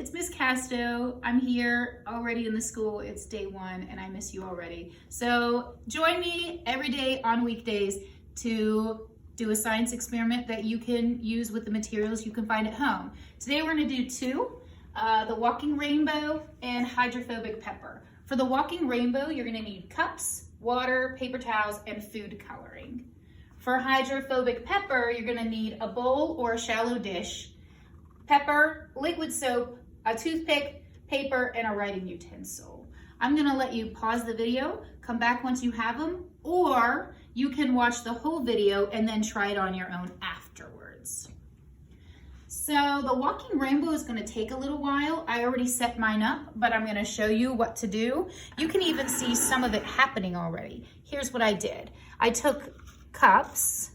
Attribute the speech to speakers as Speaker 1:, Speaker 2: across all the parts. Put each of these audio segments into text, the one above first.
Speaker 1: it's Miss Casto. I'm here already in the school. It's day one and I miss you already. So join me every day on weekdays to do a science experiment that you can use with the materials you can find at home. Today we're gonna do two, the walking rainbow and hydrophobic pepper. For the walking rainbow, you're gonna need cups, water, paper towels, and food coloring. For hydrophobic pepper, you're gonna need a bowl or a shallow dish, pepper, liquid soap, a toothpick, paper, and a writing utensil. I'm gonna let you pause the video, come back once you have them, or you can watch the whole video and then try it on your own afterwards. So the walking rainbow is gonna take a little while. I already set mine up, but I'm gonna show you what to do. You can even see some of it happening already. Here's what I did. I took cups.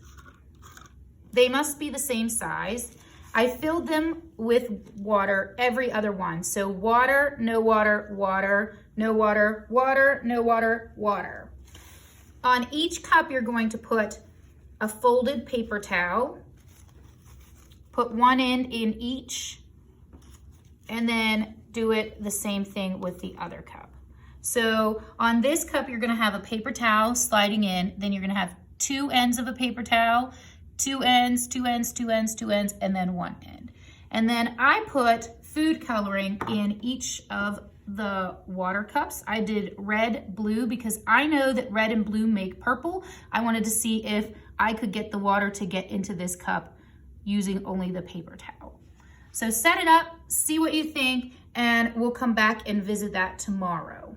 Speaker 1: They must be the same size. I filled them with water, every other one. So water, no water, water, no water, water, no water, water. On each cup, you're going to put a folded paper towel, put one end in each, and then do it the same thing with the other cup. So on this cup, you're gonna have a paper towel sliding in, then you're gonna have two ends of a paper towel, two ends, two ends, two ends, two ends, and then one end. And then I put food coloring in each of the water cups. I did red, blue, because I know that red and blue make purple. I wanted to see if I could get the water to get into this cup using only the paper towel. So set it up, see what you think, and we'll come back and visit that tomorrow.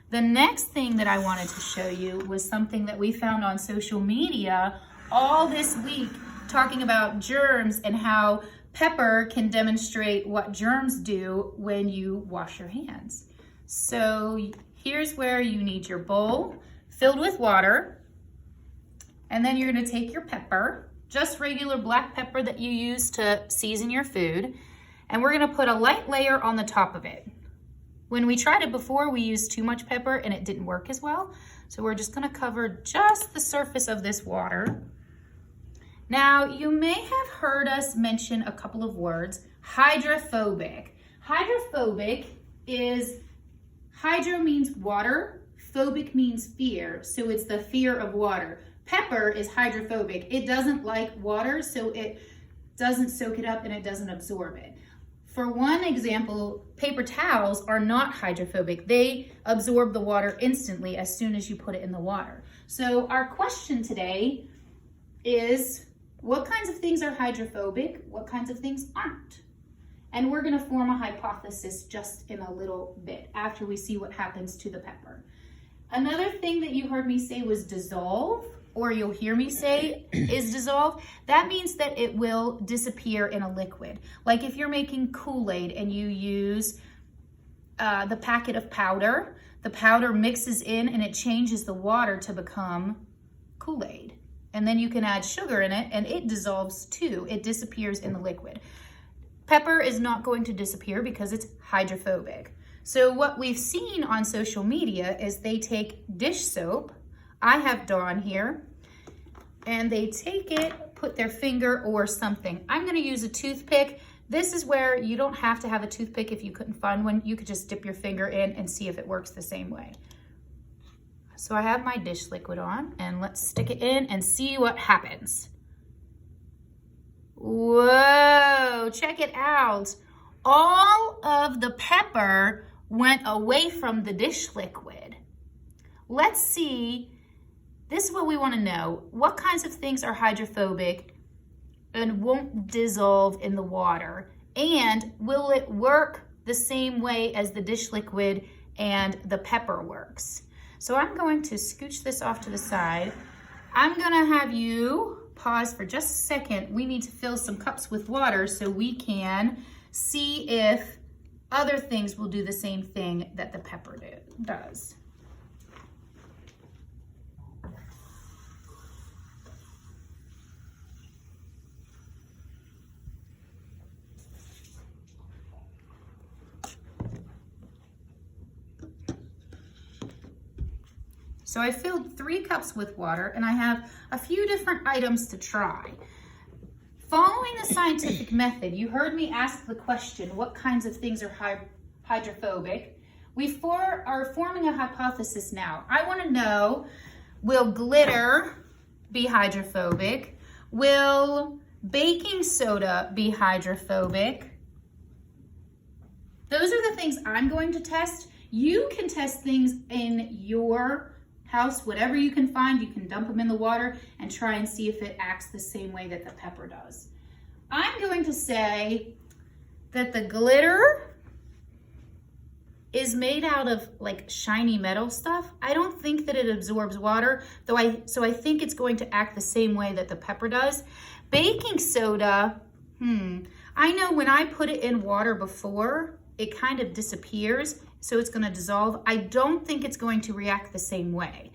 Speaker 1: The next thing that I wanted to show you was something that we found on social media all this week, talking about germs and how pepper can demonstrate what germs do when you wash your hands. So here's where you need your bowl filled with water, and then you're gonna take your pepper, just regular black pepper that you use to season your food, and we're gonna put a light layer on the top of it. When we tried it before, we used too much pepper and it didn't work as well. So we're just gonna cover just the surface of this water. Now, you may have heard us mention a couple of words. Hydrophobic. Hydrophobic is, hydro means water, phobic means fear, so it's the fear of water. Pepper is hydrophobic. It doesn't like water, so it doesn't soak it up and it doesn't absorb it. For one example, paper towels are not hydrophobic. They absorb the water instantly as soon as you put it in the water. So our question today is, what kinds of things are hydrophobic? What kinds of things aren't? And we're gonna form a hypothesis just in a little bit after we see what happens to the pepper. Another thing that you heard me say was dissolve, or you'll hear me say is dissolve. That means that it will disappear in a liquid. Like if you're making Kool-Aid and you use the packet of powder, the powder mixes in and it changes the water to become Kool-Aid. And then you can add sugar in it and it dissolves too. It disappears in the liquid. Pepper is not going to disappear because it's hydrophobic. So what we've seen on social media is they take dish soap. I have Dawn here, and they take it, put their finger or something. I'm gonna use a toothpick. This is where you don't have to have a toothpick if you couldn't find one. You could just dip your finger in and see if it works the same way. So I have my dish liquid on, and let's stick it in and see what happens. Whoa, check it out. All of the pepper went away from the dish liquid. Let's see, this is what we want to know. What kinds of things are hydrophobic and won't dissolve in the water? And will it work the same way as the dish liquid and the pepper works? So I'm going to scooch this off to the side. I'm gonna have you pause for just a second. We need to fill some cups with water so we can see if other things will do the same thing that the pepper does. So I filled 3 cups with water and I have a few different items to try. Following Following the scientific method, you heard me ask the question, what kinds of things are hydrophobic? We are forming a hypothesis now. I want to know, will glitter be hydrophobic? Will baking soda be hydrophobic? Those are the things I'm going to test. You can test things in your house, whatever you can find. You can dump them in the water and try and see if it acts the same way that the pepper does. I'm going to say that the glitter is made out of like shiny metal stuff. I don't think that it absorbs water, so I think it's going to act the same way that the pepper does. Baking soda, I know when I put it in water before, it kind of disappears, so it's going to dissolve. I don't think it's going to react the same way.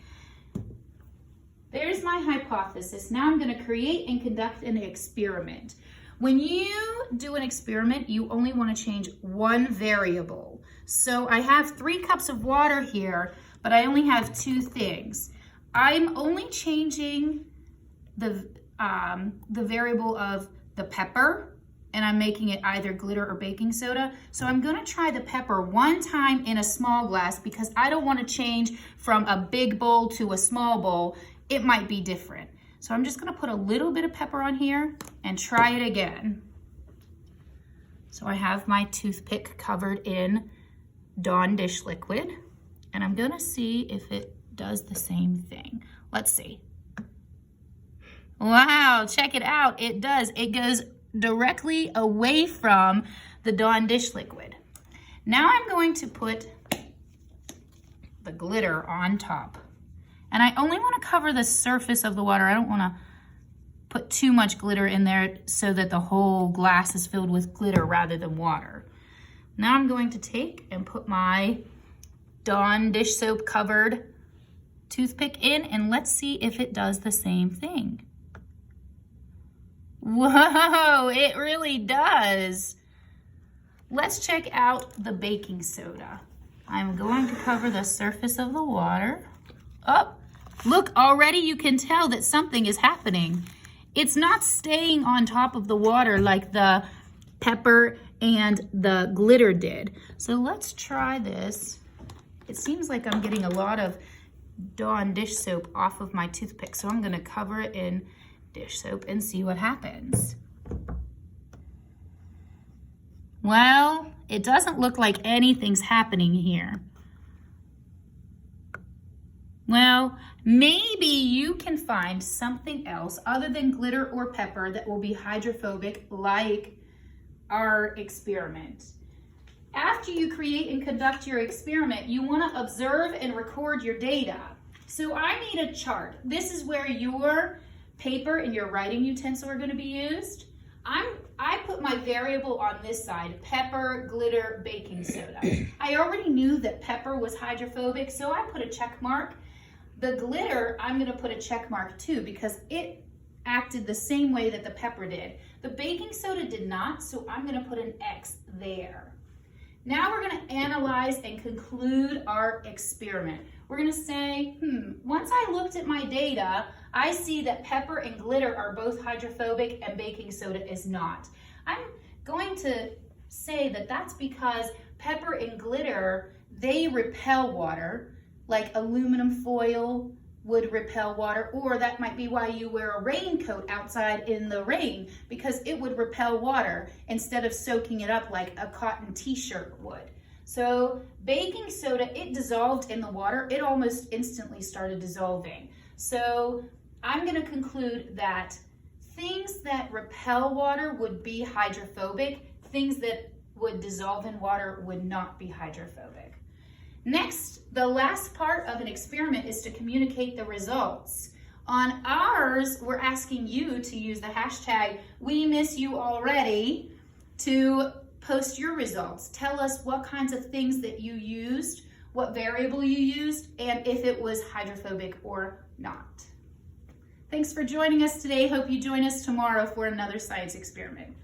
Speaker 1: There's my hypothesis. Now I'm going to create and conduct an experiment. When you do an experiment, you only want to change one variable. So I have 3 cups of water here, but I only have 2 things. I'm only changing the variable of the pepper, and I'm making it either glitter or baking soda. So I'm gonna try the pepper one time in a small glass because I don't wanna change from a big bowl to a small bowl. It might be different. So I'm just gonna put a little bit of pepper on here and try it again. So I have my toothpick covered in Dawn dish liquid, and I'm gonna see if it does the same thing. Let's see. Wow, check it out. It does. It goes directly away from the Dawn dish liquid. Now I'm going to put the glitter on top. And I only want to cover the surface of the water. I don't want to put too much glitter in there so that the whole glass is filled with glitter rather than water. Now I'm going to take and put my Dawn dish soap covered toothpick in, and let's see if it does the same thing. Whoa, it really does. Let's check out the baking soda. I'm going to cover the surface of the water. Oh, look, already you can tell that something is happening. It's not staying on top of the water like the pepper and the glitter did. So let's try this. It seems like I'm getting a lot of Dawn dish soap off of my toothpick, so I'm gonna cover it in dish soap and see what happens. Well, it doesn't look like anything's happening here. Well, maybe you can find something else other than glitter or pepper that will be hydrophobic like our experiment. After you create and conduct your experiment, you want to observe and record your data. So I need a chart. This is where your paper and your writing utensil are going to be used. I put my variable on this side, pepper, glitter, baking soda. I already knew that pepper was hydrophobic, so I put a check mark. The glitter, I'm going to put a check mark too because it acted the same way that the pepper did. The baking soda did not, so I'm going to put an X there. Now we're going to analyze and conclude our experiment. We're going to say, once I looked at my data, I see that pepper and glitter are both hydrophobic and baking soda is not. I'm going to say that that's because pepper and glitter, they repel water, like aluminum foil would repel water, or that might be why you wear a raincoat outside in the rain, because it would repel water instead of soaking it up like a cotton t-shirt would. So baking soda, it dissolved in the water. It almost instantly started dissolving. So I'm going to conclude that things that repel water would be hydrophobic. Things that would dissolve in water would not be hydrophobic. Next, the last part of an experiment is to communicate the results. On ours, we're asking you to use the hashtag #WeMissYouAlready to post your results. Tell us what kinds of things that you used, what variable you used, and if it was hydrophobic or not. Thanks for joining us today. Hope you join us tomorrow for another science experiment.